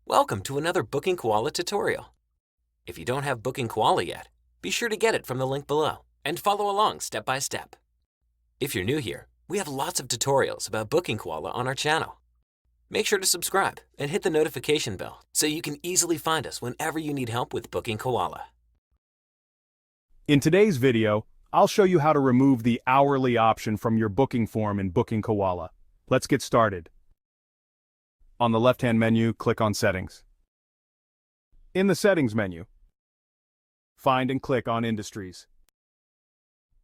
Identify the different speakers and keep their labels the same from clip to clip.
Speaker 1: Welcome to another BookingKoala tutorial. If you don't have BookingKoala yet, be sure to get it from the link below and follow along step by step. If you're new here, we have lots of tutorials about BookingKoala on our channel. Make sure to subscribe and hit the notification bell so you can easily find us whenever you need help with BookingKoala.
Speaker 2: In today's video, I'll show you how to remove the hourly option from your booking form in BookingKoala. Let's get started. On the left-hand menu, click on Settings. In the Settings menu, find and click on Industries.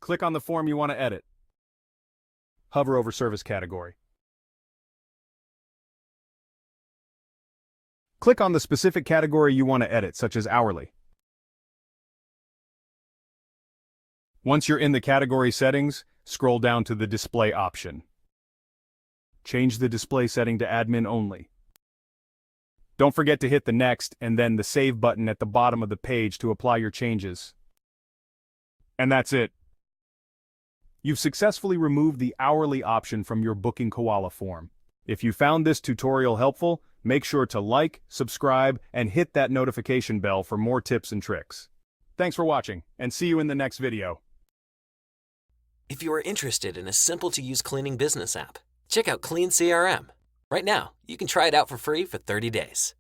Speaker 2: Click on the form you want to edit. Hover over Service Category. Click on the specific category you want to edit, such as hourly. Once you're in the category settings, scroll down to the Display option. Change the display setting to Admin Only. Don't forget to hit the Next and then the Save button at the bottom of the page to apply your changes. And that's it. You've successfully removed the hourly option from your BookingKoala form. If you found this tutorial helpful, make sure to like, subscribe, and hit that notification bell for more tips and tricks. Thanks for watching, and see you in the next video.
Speaker 1: If you are interested in a simple-to-use cleaning business app, check out Clean CRM. Right now, you can try it out for free for 30 days.